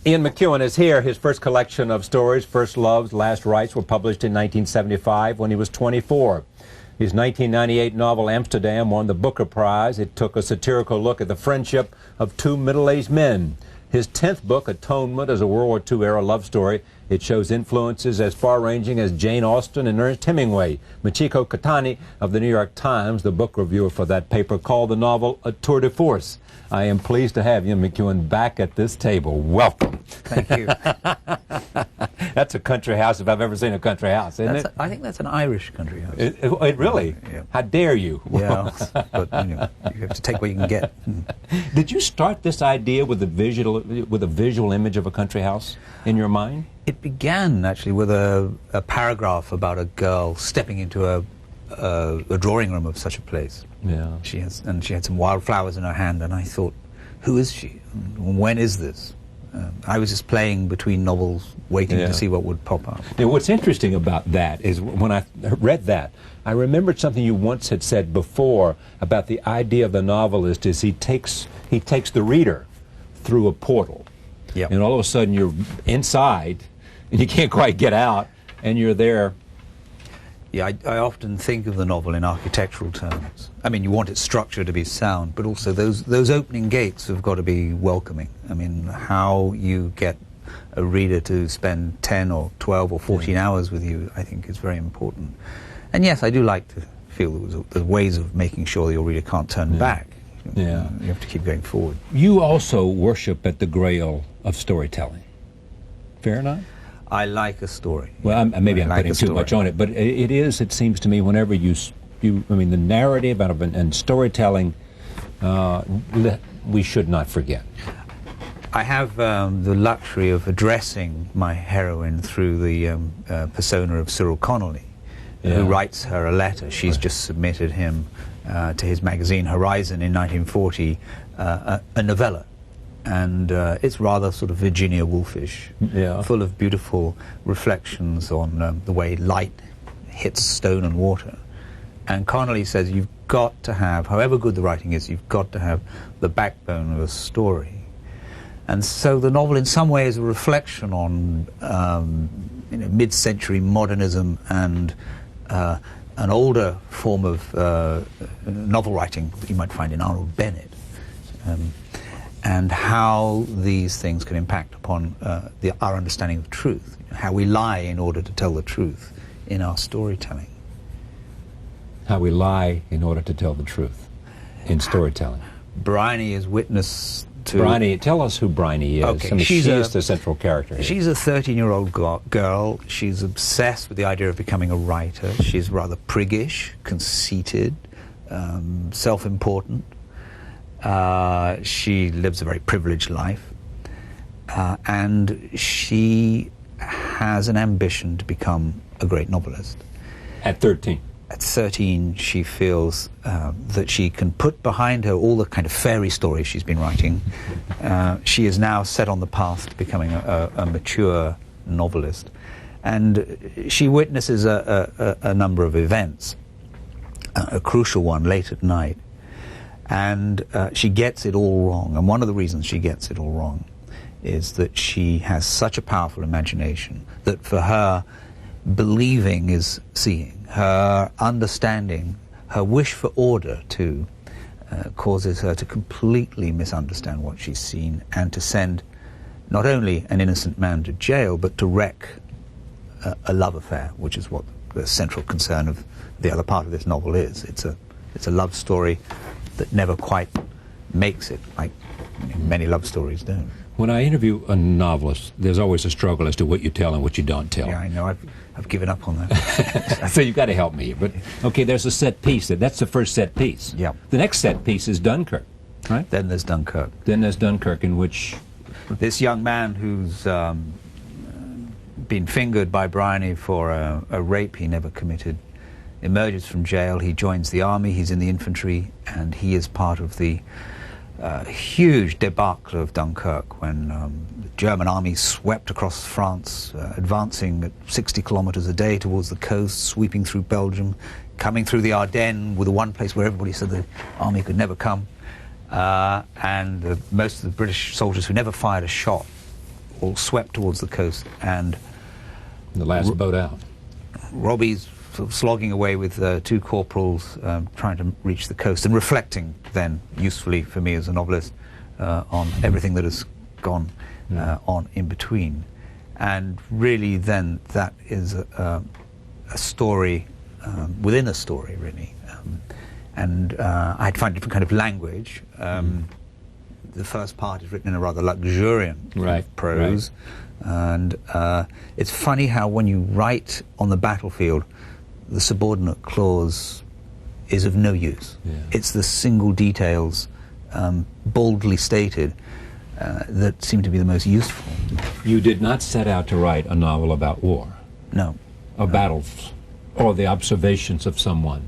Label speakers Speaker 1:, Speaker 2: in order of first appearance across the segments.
Speaker 1: Ian McEwan is here. His first collection of stories, First Loves, Last Rites, were published in 1975 when he was 24. His 1998 novel, Amsterdam, won the Booker Prize. It took a satirical look at the friendship of two middle-aged men. His 10th book, Atonement, is a World War II-era love story. It shows influences as far-ranging as Jane Austen and Ernest Hemingway. Michiko Katani of the New York Times, the book reviewer for that paper, called the novel a tour de force. I am pleased to have Ian McEwan back at this table. Welcome.
Speaker 2: Thank you.
Speaker 1: That's a country house if I've ever seen a country house, isn't it?
Speaker 2: I think that's an Irish country house.
Speaker 1: It really?
Speaker 2: Yeah.
Speaker 1: How dare you?
Speaker 2: Yeah, but you have to take what you can get.
Speaker 1: Did you start this idea with a visual image of a country house in your mind?
Speaker 2: It began actually with a paragraph about a girl stepping into a drawing room of such a place.
Speaker 1: Yeah.
Speaker 2: She had some wildflowers in her hand, and I thought, who is she? When is this? I was just playing between novels, waiting to see what would pop up.
Speaker 1: Now, what's interesting about that is when I read that, I remembered something you once had said before about the idea of the novelist is he takes the reader through a portal.
Speaker 2: Yep.
Speaker 1: And all of a sudden you're inside, and you can't quite get out, and you're there.
Speaker 2: Yeah, I often think of the novel in architectural terms. I mean, you want its structure to be sound, but also those opening gates have got to be welcoming. I mean, how you get a reader to spend 10 or 12 or 14 hours with you, I think, is very important. And yes, I do like to feel there's ways of making sure that your reader can't turn back.
Speaker 1: Yeah.
Speaker 2: You have to keep going forward.
Speaker 1: You also worship at the grail of storytelling. Fair enough?
Speaker 2: I like a story.
Speaker 1: Well, maybe I'm putting too much on it, but it seems to me, whenever I mean, the narrative and storytelling, we should not forget.
Speaker 2: I have the luxury of addressing my heroine through the persona of Cyril Connolly, who writes her a letter. She's just submitted him to his magazine Horizon in 1940, a novella. And it's rather sort of Virginia Woolfish, full of beautiful reflections on the way light hits stone and water. And Connolly says you've got to have, however good the writing is, you've got to have the backbone of a story. And so the novel in some way is a reflection on mid-century modernism and an older form of novel writing that you might find in Arnold Bennett. And how these things can impact upon our understanding of truth, how we lie in order to tell the truth in our storytelling.
Speaker 1: How we lie in order to tell the truth in storytelling.
Speaker 2: Bryony is witness to...
Speaker 1: Bryony, tell us who Bryony is.
Speaker 2: Okay,
Speaker 1: I mean, she is the central character here.
Speaker 2: She's a 13-year-old girl. She's obsessed with the idea of becoming a writer. She's rather priggish, conceited, self-important. She lives a very privileged life, and she has an ambition to become a great novelist.
Speaker 1: At 13?
Speaker 2: At 13, she feels that she can put behind her all the kind of fairy stories she's been writing. She is now set on the path to becoming a mature novelist, and she witnesses a number of events, a crucial one late at night. And she gets it all wrong. And one of the reasons she gets it all wrong is that she has such a powerful imagination that for her, believing is seeing. Her understanding, her wish for order, too, causes her to completely misunderstand what she's seen and to send not only an innocent man to jail, but to wreck a love affair, which is what the central concern of the other part of this novel is. It's a love story that never quite makes it, like many love stories do.
Speaker 1: When I interview a novelist, there's always a struggle as to what you tell and what you don't tell.
Speaker 2: Yeah, I know. I've given up on that.
Speaker 1: So you've got to help me. But okay, there's a set piece. That's the first set piece.
Speaker 2: Yeah.
Speaker 1: The next set piece is Dunkirk, right?
Speaker 2: Then there's Dunkirk.
Speaker 1: Then there's Dunkirk, in which
Speaker 2: this young man who's been fingered by Bryony for a rape he never committed emerges from jail. He joins the army. He's in the infantry, and he is part of the huge debacle of Dunkirk when the German army swept across France, advancing at 60 kilometers a day towards the coast, sweeping through Belgium, coming through the Ardennes, with the one place where everybody said the army could never come, and most of the British soldiers who never fired a shot all swept towards the coast, and
Speaker 1: The last boat out.
Speaker 2: Robbie's sort of slogging away with two corporals, trying to reach the coast, and reflecting then, usefully for me as a novelist, on everything that has gone on in between. And really then that is a story within a story, really. I had to find a different kind of language. The first part is written in a rather luxuriant prose. And it's funny how when you write on the battlefield, the subordinate clause is of no use.
Speaker 1: Yeah.
Speaker 2: It's the single details, boldly stated, that seem to be the most useful.
Speaker 1: You did not set out to write a novel about war.
Speaker 2: No.
Speaker 1: Or battles, or the observations of someone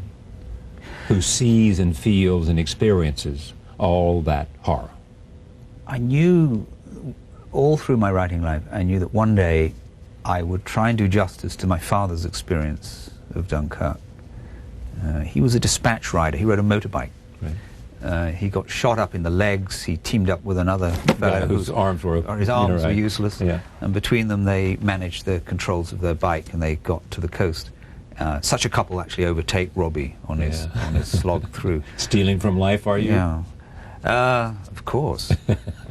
Speaker 1: who sees and feels and experiences all that horror.
Speaker 2: I knew, all through my writing life, I knew that one day I would try and do justice to my father's experience of Dunkirk. He was a dispatch rider. He rode a motorbike.
Speaker 1: Right.
Speaker 2: He got shot up in the legs. He teamed up with another fellow
Speaker 1: whose arms were
Speaker 2: useless.
Speaker 1: Yeah.
Speaker 2: And between them, they managed the controls of their bike, and they got to the coast. Such a couple actually overtake Robbie on his slog through.
Speaker 1: Stealing from life, are you?
Speaker 2: Yeah. Of course.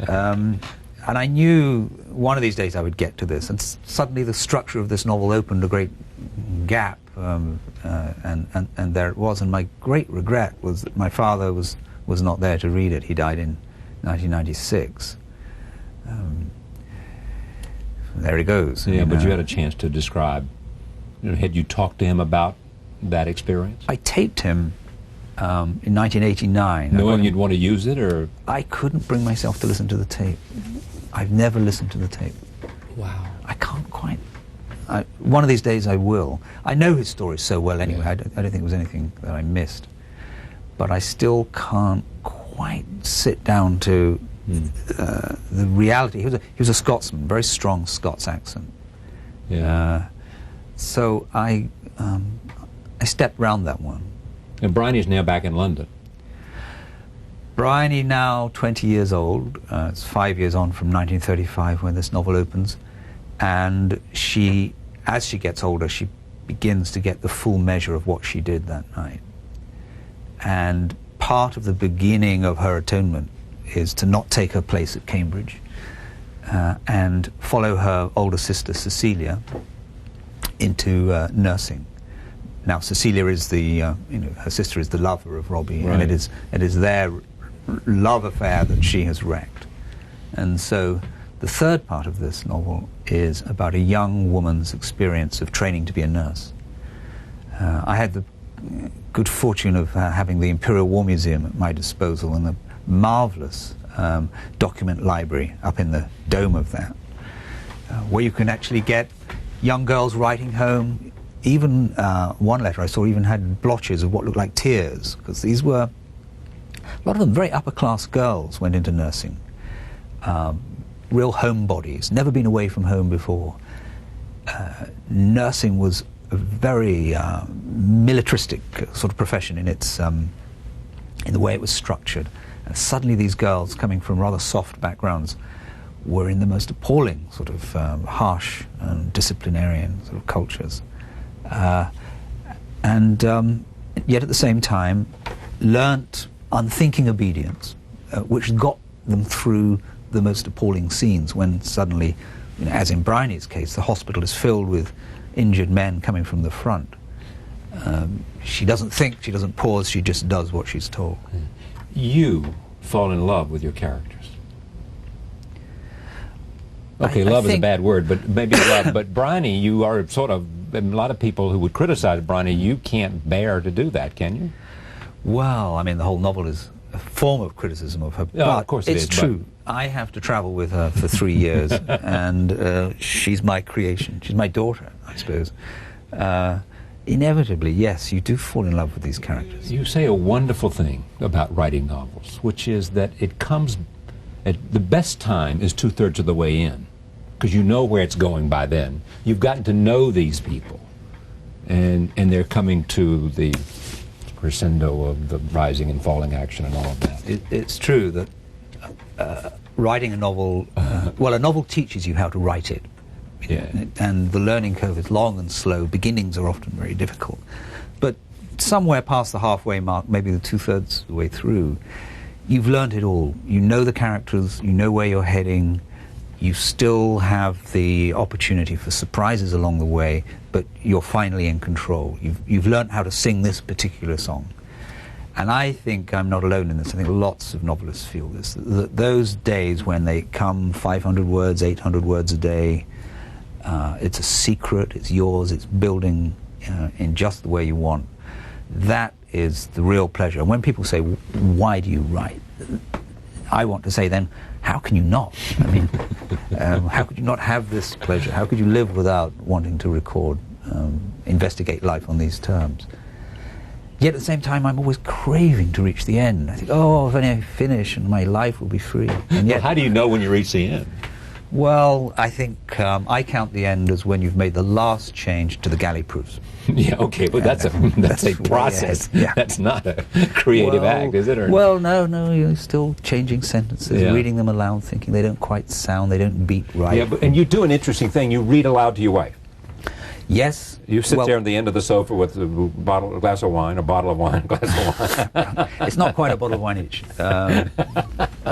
Speaker 2: And I knew one of these days I would get to this, and suddenly the structure of this novel opened a great gap, and there it was. And my great regret was that my father was not there to read it. He died in 1996. There he goes.
Speaker 1: Yeah, but you had a chance to describe. Had you talked to him about that experience?
Speaker 2: I taped him in 1989.
Speaker 1: Knowing you'd want to use it, or?
Speaker 2: I couldn't bring myself to listen to the tape. I've never listened to the tape.
Speaker 1: Wow.
Speaker 2: I can't quite. One of these days I will. I know his story so well anyway. Yeah. I don't think there was anything that I missed. But I still can't quite sit down to the reality. He was a Scotsman, very strong Scots accent.
Speaker 1: Yeah.
Speaker 2: So I stepped round that one.
Speaker 1: And Bryony's now back in London.
Speaker 2: Bryony now 20 years old. It's 5 years on from 1935 when this novel opens. And she, as she gets older, she begins to get the full measure of what she did that night. And part of the beginning of her atonement is to not take her place at Cambridge and follow her older sister Cecilia into nursing. Now Cecilia is the, her sister is the lover of Robbie,
Speaker 1: right.
Speaker 2: and it is their love affair that she has wrecked. And so the third part of this novel is about a young woman's experience of training to be a nurse. I had the good fortune of having the Imperial War Museum at my disposal and the marvelous document library up in the dome of that, where you can actually get young girls writing home. Even one letter I saw even had blotches of what looked like tears, because these were, a lot of them very upper-class girls went into nursing. Real homebodies, never been away from home before. Nursing was a very militaristic sort of profession in its in the way it was structured. And suddenly these girls, coming from rather soft backgrounds, were in the most appalling sort of harsh and disciplinarian sort of cultures. And yet at the same time learnt unthinking obedience, which got them through the most appalling scenes when suddenly, as in Bryony's case, the hospital is filled with injured men coming from the front. She doesn't think, she doesn't pause, she just does what she's told.
Speaker 1: You fall in love with your characters. Okay, love is a bad word, but maybe love. But Bryony, you are sort of, a lot of people who would criticize Bryony, you can't bear to do that, can you?
Speaker 2: Well, I mean, the whole novel is a form of criticism of her.
Speaker 1: Yeah,
Speaker 2: but
Speaker 1: of course it is.
Speaker 2: It's true. I have to travel with her for 3 years, and she's my creation. She's my daughter, I suppose. Inevitably, yes, you do fall in love with these characters.
Speaker 1: You say a wonderful thing about writing novels, which is that it comes at the best time is 2/3 of the way in, because you know where it's going by then. You've gotten to know these people, and they're coming to the crescendo of the rising and falling action and all of that.
Speaker 2: It's true that writing a novel, well, a novel teaches you how to write it.
Speaker 1: Yeah.
Speaker 2: And the learning curve is long and slow. Beginnings are often very difficult. But somewhere past the halfway mark, maybe the two-thirds of the way through, you've learned it all. You know the characters, you know where you're heading, you still have the opportunity for surprises along the way, but you're finally in control. You've learned how to sing this particular song. And I think I'm not alone in this. I think lots of novelists feel this. Those days when they come 500 words, 800 words a day, it's a secret, it's yours, it's building in just the way you want. That is the real pleasure. And when people say, why do you write? I want to say then, how can you not? I mean, how could you not have this pleasure? How could you live without wanting to record, investigate life on these terms? Yet at the same time, I'm always craving to reach the end. I think, oh, if only I finish and my life will be free. And yet,
Speaker 1: well, how do you know when you reach the end?
Speaker 2: Well, I think I count the end as when you've made the last change to the galley proofs.
Speaker 1: Yeah, okay, but that's a process.
Speaker 2: Yeah.
Speaker 1: That's not a creative act, is it? Or
Speaker 2: well, no, you're still changing sentences,
Speaker 1: yeah.
Speaker 2: reading them aloud, thinking they don't quite sound, they don't beat right.
Speaker 1: Yeah, and you do an interesting thing. You read aloud to your wife.
Speaker 2: Yes.
Speaker 1: You sit there on the end of the sofa with a glass of wine, a bottle of wine, a glass of wine.
Speaker 2: It's not quite a bottle of wine each. It's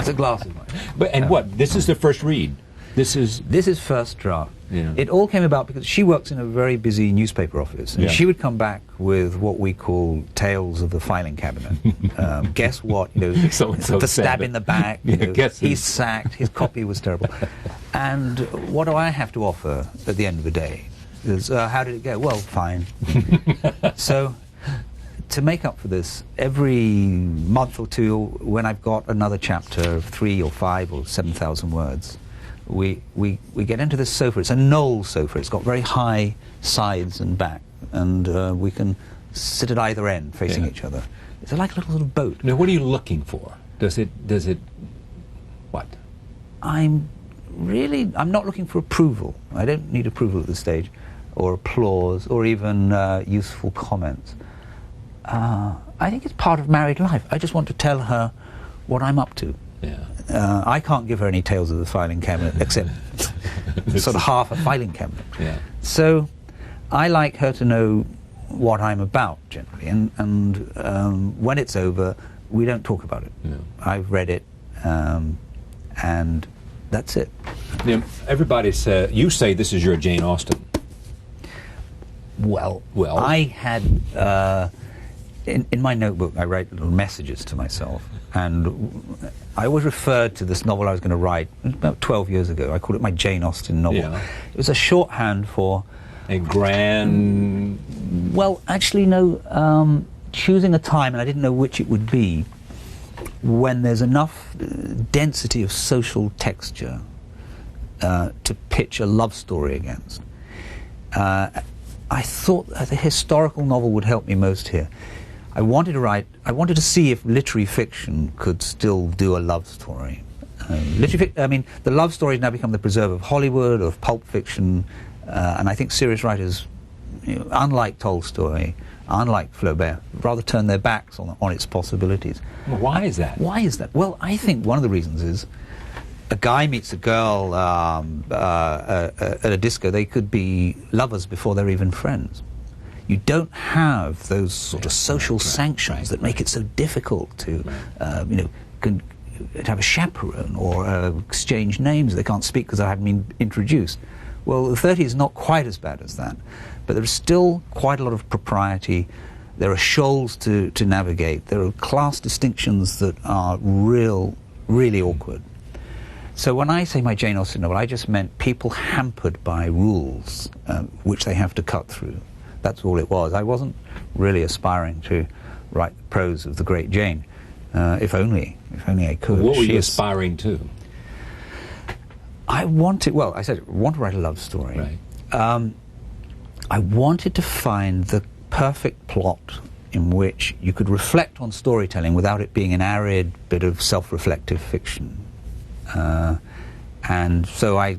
Speaker 2: a glass of wine.
Speaker 1: But and what? This is the first read. This is
Speaker 2: first draft.
Speaker 1: Yeah.
Speaker 2: It all came about because she works in a very busy newspaper office, and
Speaker 1: yeah.
Speaker 2: she would come back with what we call tales of the filing cabinet. Guess what? You know,
Speaker 1: So
Speaker 2: the stab in the back. You know,
Speaker 1: guess
Speaker 2: he's sacked. His copy was terrible. And what do I have to offer at the end of the day? Is, how did it go? Well, fine. So, to make up for this, every month or two, when I've got another chapter of 3 or 5 or 7,000 words, we get into this sofa. It's a knoll sofa. It's got very high sides and back, and we can sit at either end facing
Speaker 1: yeah.
Speaker 2: each other. It's like a little sort of boat.
Speaker 1: Now, what are you looking for? Does it what?
Speaker 2: I'm not looking for approval. I don't need approval at this stage, or applause, or even useful comments. I think it's part of married life. I just want to tell her what I'm up to.
Speaker 1: Yeah.
Speaker 2: I can't give her any tales of the filing cabinet, except sort of half a filing cabinet.
Speaker 1: Yeah.
Speaker 2: So I like her to know what I'm about, generally, and when it's over, we don't talk about it.
Speaker 1: No.
Speaker 2: I've read it, and that's it.
Speaker 1: Now, everybody says, you say this is your Jane Austen.
Speaker 2: Well, I had, in my notebook, I write little messages to myself, and I always referred to this novel I was going to write about 12 years ago. I called it my Jane Austen novel.
Speaker 1: Yeah.
Speaker 2: It was a shorthand for...
Speaker 1: A grand...
Speaker 2: Well, actually, no, choosing a time, and I didn't know which it would be, when there's enough density of social texture to pitch a love story against. I thought that a historical novel would help me most here. I wanted to see if literary fiction could still do a love story. The love story has now become the preserve of Hollywood, of pulp fiction, and I think serious writers, unlike Tolstoy, unlike Flaubert, rather turn their backs on its possibilities.
Speaker 1: Well, why is that?
Speaker 2: Why is that? Well, I think one of the reasons is a guy meets a girl at a disco. They could be lovers before they're even friends. You don't have those sort of social sanctions that make it so difficult to, to have a chaperone or exchange names. They can't speak because they haven't been introduced. Well, the 30s is not quite as bad as that, but there is still quite a lot of propriety. There are shoals to navigate. There are class distinctions that are really awkward. So when I say my Jane Austen novel, I just meant people hampered by rules which they have to cut through. That's all it was. I wasn't really aspiring to write the prose of the great Jane. If only I could.
Speaker 1: What were you aspiring to?
Speaker 2: I want to write a love story.
Speaker 1: Right.
Speaker 2: I wanted to find the perfect plot in which you could reflect on storytelling without it being an arid bit of self-reflective fiction. And so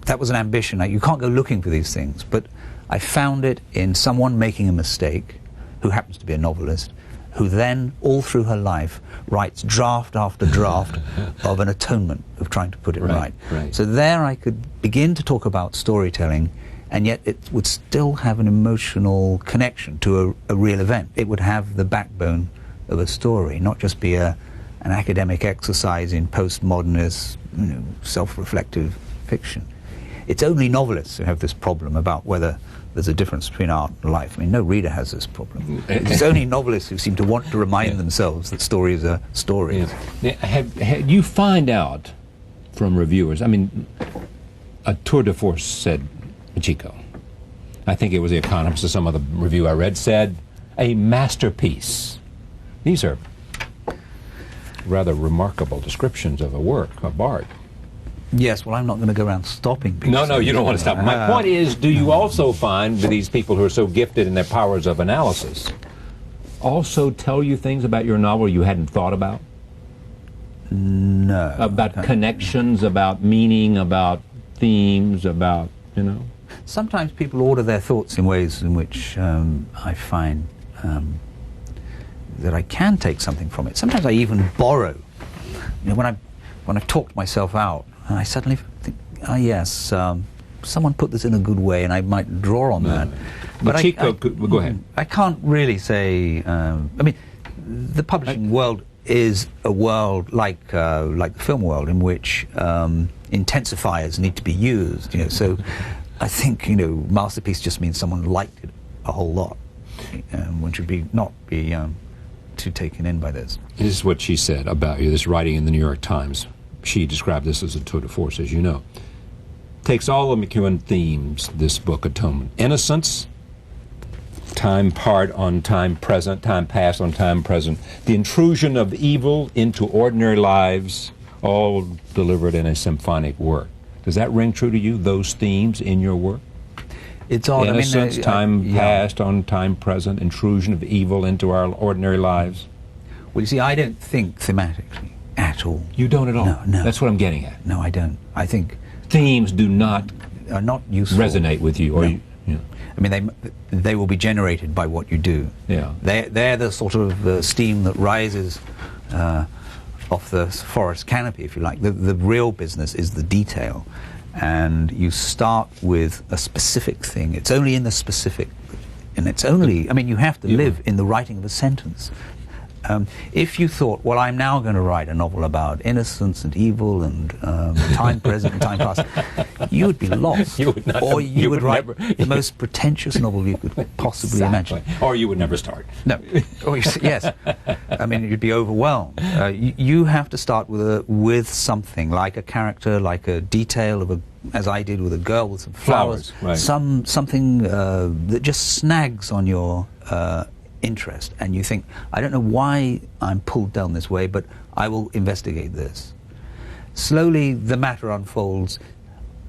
Speaker 2: that was an ambition. You can't go looking for these things, but I found it in someone making a mistake, who happens to be a novelist, who then, all through her life, writes draft after draft of an atonement, of trying to put it right. So there I could begin to talk about storytelling, and yet it would still have an emotional connection to a real event. It would have the backbone of a story, not just be an academic exercise in postmodernist, self-reflective fiction. It's only novelists who have this problem about whether there's a difference between art and life. I mean, no reader has this problem. It's only novelists who seem to want to remind themselves that stories are stories.
Speaker 1: Have you find out from reviewers, I mean, a tour de force said Machiko. I think it was The Economist or some other review I read said, a masterpiece. These are rather remarkable descriptions of a work of art.
Speaker 2: Yes, well, I'm not going to go around stopping people.
Speaker 1: No, you don't want to stop. My point is, do you also find that these people who are so gifted in their powers of analysis also tell you things about your novel you hadn't thought about?
Speaker 2: No.
Speaker 1: About connections, about meaning, about themes, about,
Speaker 2: Sometimes people order their thoughts in ways in which I find that I can take something from it. Sometimes I even borrow. When I've talked myself out, and I suddenly think, yes, someone put this in a good way, and I might draw on that. But
Speaker 1: go ahead.
Speaker 2: I can't really say. I mean, the publishing world is a world like the film world, in which intensifiers need to be used. So I think masterpiece just means someone liked it a whole lot. One should not be too taken in by this.
Speaker 1: This is what she said about you. This writing in the New York Times. She described this as a tour de force, as you know. Takes all of McEwan themes, this book, Atonement. Innocence, time part on time present, time past on time present. The intrusion of evil into ordinary lives, all delivered in a symphonic work. Does that ring true to you, those themes in your work?
Speaker 2: It's all
Speaker 1: Innocence, time past on time present, intrusion of evil into our ordinary lives.
Speaker 2: Well, you see, I don't think thematically at all.
Speaker 1: You don't at all?
Speaker 2: No.
Speaker 1: That's what I'm getting at.
Speaker 2: No, I don't. I think
Speaker 1: themes
Speaker 2: are not useful.
Speaker 1: Resonate with you, or
Speaker 2: no. I mean, they will be generated by what you do.
Speaker 1: Yeah.
Speaker 2: They're the sort of steam that rises off the forest canopy, if you like. The real business is the detail, and you start with a specific thing. It's only in the specific, and it's only. I mean, you have to live in the writing of a sentence. If you thought, well, I'm now going to write a novel about innocence and evil and time present and time past, you would be lost.
Speaker 1: You would not,
Speaker 2: or you would write the most pretentious novel you could possibly imagine.
Speaker 1: Or you would never start.
Speaker 2: No. Yes. I mean, you'd be overwhelmed. You have to start with something, like a character, like a detail of as I did with a girl with some flowers.
Speaker 1: Right.
Speaker 2: Something that just snags on your interest, and you think, I don't know why I'm pulled down this way, but I will investigate this. Slowly the matter unfolds.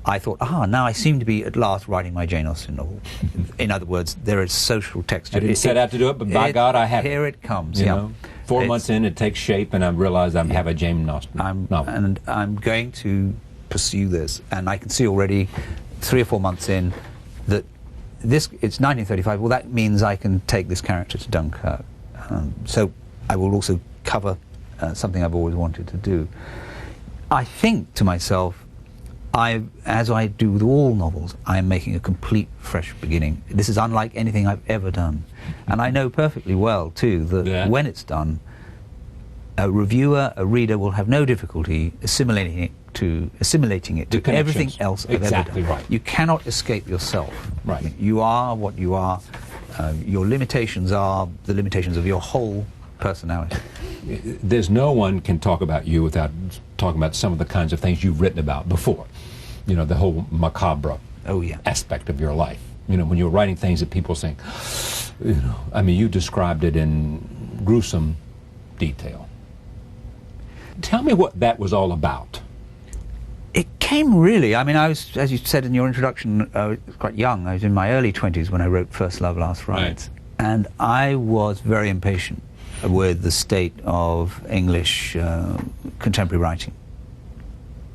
Speaker 2: I thought, now I seem to be at last writing my Jane Austen novel. In other words, there is social texture.
Speaker 1: I didn't set out to do it, but by God, I have it.
Speaker 2: Here it comes.
Speaker 1: You know, 4 months in, it takes shape, and I realize I have a Jane Austen novel.
Speaker 2: And I'm going to pursue this, and I can see already 3 or 4 months in that it's 1935. Well, that means I can take this character to Dunkirk. So I will also cover something I've always wanted to do. I think to myself, as I do with all novels, I am making a complete fresh beginning. This is unlike anything I've ever done. And I know perfectly well, too, that when it's done, a reviewer, a reader will have no difficulty assimilating it to everything else I've ever done.
Speaker 1: Right.
Speaker 2: You cannot escape yourself.
Speaker 1: Right.
Speaker 2: I mean, you are what you are. Your limitations are the limitations of your whole personality.
Speaker 1: There's no one can talk about you without talking about some of the kinds of things you've written about before. You know, the whole macabre aspect of your life. You know, when you're writing things that people think, I mean, you described it in gruesome detail. Tell me what that was all about.
Speaker 2: It came really, I mean, I was, as you said in your introduction, I was quite young. I was in my early 20s when I wrote First Love, Last Rites. Right. And I was very impatient with the state of English contemporary writing.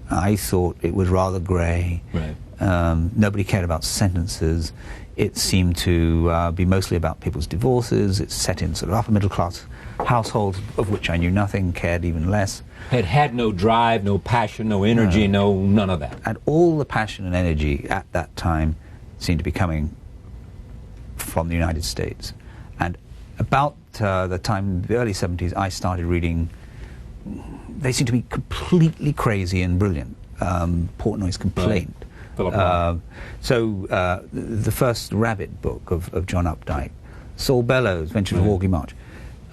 Speaker 2: I thought it was rather grey.
Speaker 1: Right.
Speaker 2: Nobody cared about sentences. It seemed to be mostly about people's divorces. It's set in sort of upper middle class households, of which I knew nothing, cared even less.
Speaker 1: It had no drive, no passion, no energy, none of that.
Speaker 2: And all the passion and energy at that time seemed to be coming from the United States. And about the time, the early 70s, I started reading. They seemed to be completely crazy and brilliant. Portnoy's Complaint.
Speaker 1: Right.
Speaker 2: The first Rabbit book of John Updike. Saul Bellows, Ventures of Augie March.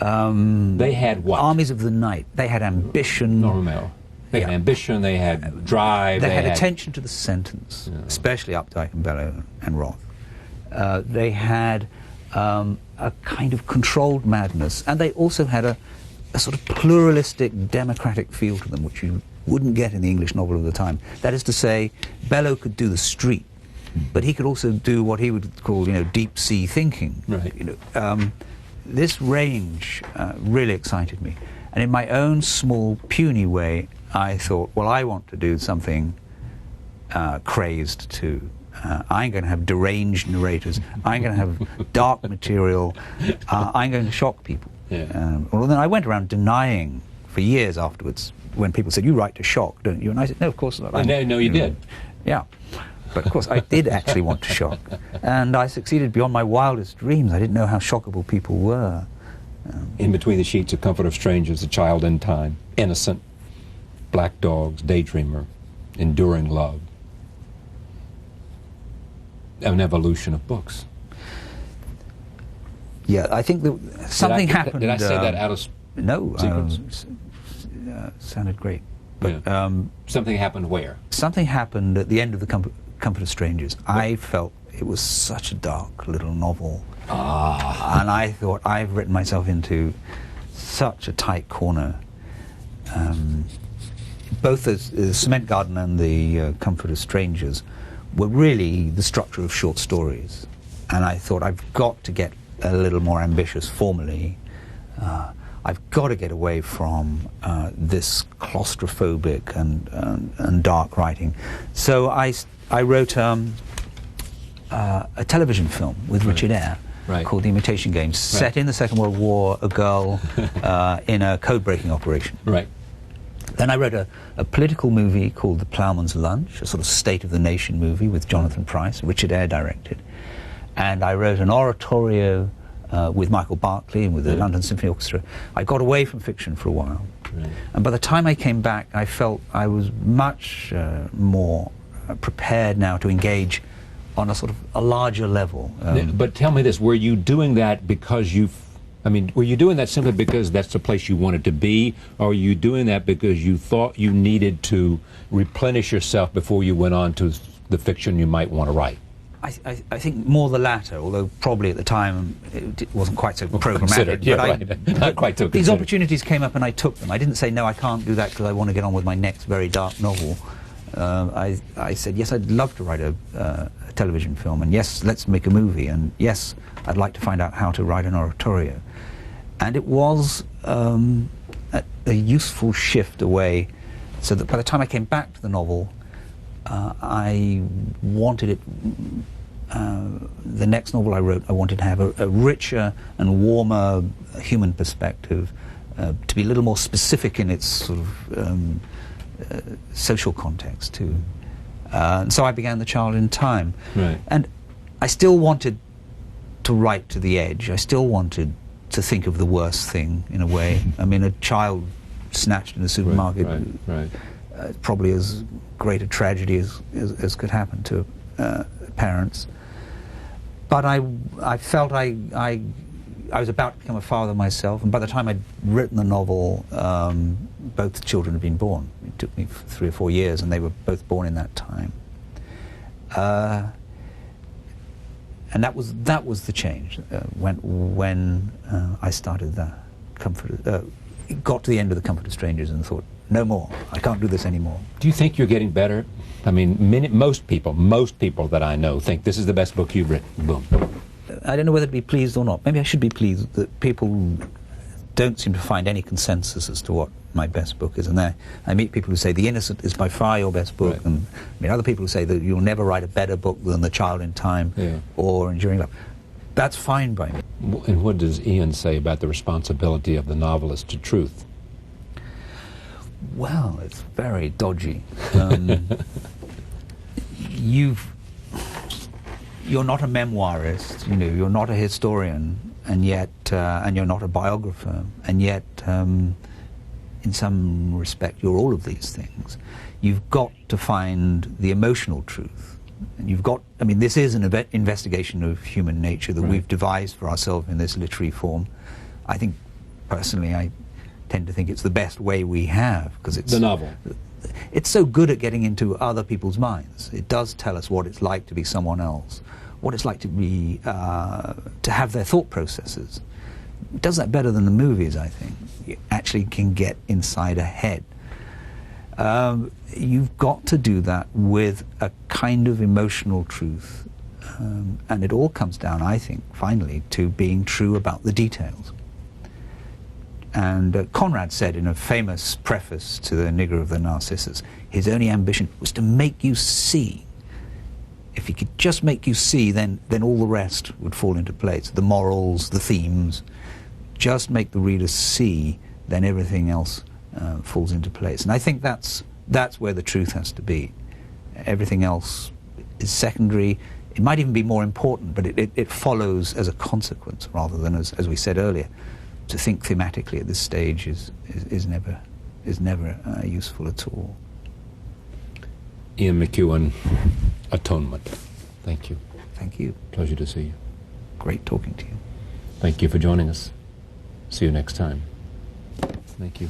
Speaker 1: They had what?
Speaker 2: Armies of the Night. They had ambition.
Speaker 1: Normal. They had ambition, they had drive.
Speaker 2: They had attention to the sentence, especially Updike and Bellows and Roth. They had a kind of controlled madness, and they also had a sort of pluralistic, democratic feel to them, which you wouldn't get in the English novel of the time. That is to say, Bellows could do the street, but he could also do what he would call, deep sea thinking.
Speaker 1: Right.
Speaker 2: This range really excited me, and in my own small, puny way, I thought, well, I want to do something crazed too. I'm going to have deranged narrators. I'm going to have dark material. I'm going to shock people.
Speaker 1: Yeah.
Speaker 2: Well, then I went around denying for years afterwards when people said, "You write to shock, don't you?" And I said, "No, of course not."
Speaker 1: No, you did.
Speaker 2: Yeah. But of course I did actually want to shock. And I succeeded beyond my wildest dreams. I didn't know how shockable people were.
Speaker 1: In Between the Sheets, A Comfort of Strangers, A Child in Time, Innocent, Black Dogs, Daydreamer, Enduring Love. An evolution of books.
Speaker 2: Yeah, I think that something happened.
Speaker 1: Did I say that out of
Speaker 2: no,
Speaker 1: sequence?
Speaker 2: Sounded great. But
Speaker 1: something happened where?
Speaker 2: Something happened at the end of the Comfort of Strangers. I felt it was such a dark little novel. And I thought, I've written myself into such a tight corner. Both the Cement Garden and the Comfort of Strangers were really the structure of short stories. And I thought, I've got to get a little more ambitious formally. I've got to get away from this claustrophobic and dark writing. So I wrote a television film with Richard Eyre called The Imitation Game, set in the Second World War, a girl in a code-breaking operation.
Speaker 1: Right.
Speaker 2: Then I wrote a political movie called The Ploughman's Lunch, a sort of state-of-the-nation movie with Jonathan Pryce, Richard Eyre directed. And I wrote an oratorio with Michael Barclay and with the London Symphony Orchestra. I got away from fiction for a while. Right. And by the time I came back, I felt I was much more prepared now to engage on a sort of a larger level.
Speaker 1: But tell me this, were you doing that because were you doing that simply because that's the place you wanted to be, or were you doing that because you thought you needed to replenish yourself before you went on to the fiction you might want to write?
Speaker 2: I think more the latter, although probably at the time it wasn't quite so programmatic.
Speaker 1: Not quite so
Speaker 2: these
Speaker 1: considered.
Speaker 2: Opportunities came up and I took them. I didn't say, no, I can't do that because I want to get on with my next very dark novel. I said, yes, I'd love to write a television film, and yes, let's make a movie, and yes, I'd like to find out how to write an oratorio. And it was a useful shift away, so that by the time I came back to the novel, I wanted it, the next novel I wrote, I wanted to have a richer and warmer human perspective, to be a little more specific in its sort of social context too. And so I began The Child in Time.
Speaker 1: Right.
Speaker 2: And I still wanted to write to the edge. I still wanted to think of the worst thing, in a way. I mean, a child snatched in a supermarket, probably as great a tragedy as could happen to parents. But I felt I was about to become a father myself, and by the time I'd written the novel, both the children had been born. It took me 3 or 4 years, and they were both born in that time. And that was the change when I started the got to the end of The Comfort of Strangers and thought, no more. I can't do this anymore.
Speaker 1: Do you think you're getting better? I mean, most people that I know think this is the best book you've written. Boom.
Speaker 2: I don't know whether to be pleased or not. Maybe I should be pleased that people don't seem to find any consensus as to what my best book is. And I meet people who say The Innocent is by far your best book,
Speaker 1: right.
Speaker 2: and I mean other people who say that you'll never write a better book than The Child in Time or Enduring Love. That's fine by me.
Speaker 1: And what does Ian say about the responsibility of the novelist to truth?
Speaker 2: Well, it's very dodgy. You're not a memoirist, you know, you're not a historian, and yet, and you're not a biographer, and yet, in some respect, you're all of these things. You've got to find the emotional truth. And you've got, I mean, this is an investigation of human nature that we've devised for ourselves in this literary form. I think, personally, I tend to think it's the best way we have, because it's...
Speaker 1: The novel.
Speaker 2: It's so good at getting into other people's minds. It does tell us what it's like to be someone else, what it's like to be, to have their thought processes. It does that better than the movies, I think. You actually can get inside a head. You've got to do that with a kind of emotional truth. And it all comes down, I think, finally, to being true about the details. And Conrad said in a famous preface to The Nigger of the Narcissus, his only ambition was to make you see. If he could just make you see, then all the rest would fall into place. The morals, the themes. Just make the reader see, then everything else falls into place. And I think that's where the truth has to be. Everything else is secondary. It might even be more important, but it follows as a consequence rather than, as we said earlier, to think thematically at this stage is never useful at all.
Speaker 1: Ian McEwan, Atonement. Thank you.
Speaker 2: Thank you.
Speaker 1: Pleasure to see you.
Speaker 2: Great talking to you.
Speaker 1: Thank you for joining us. See you next time. Thank you.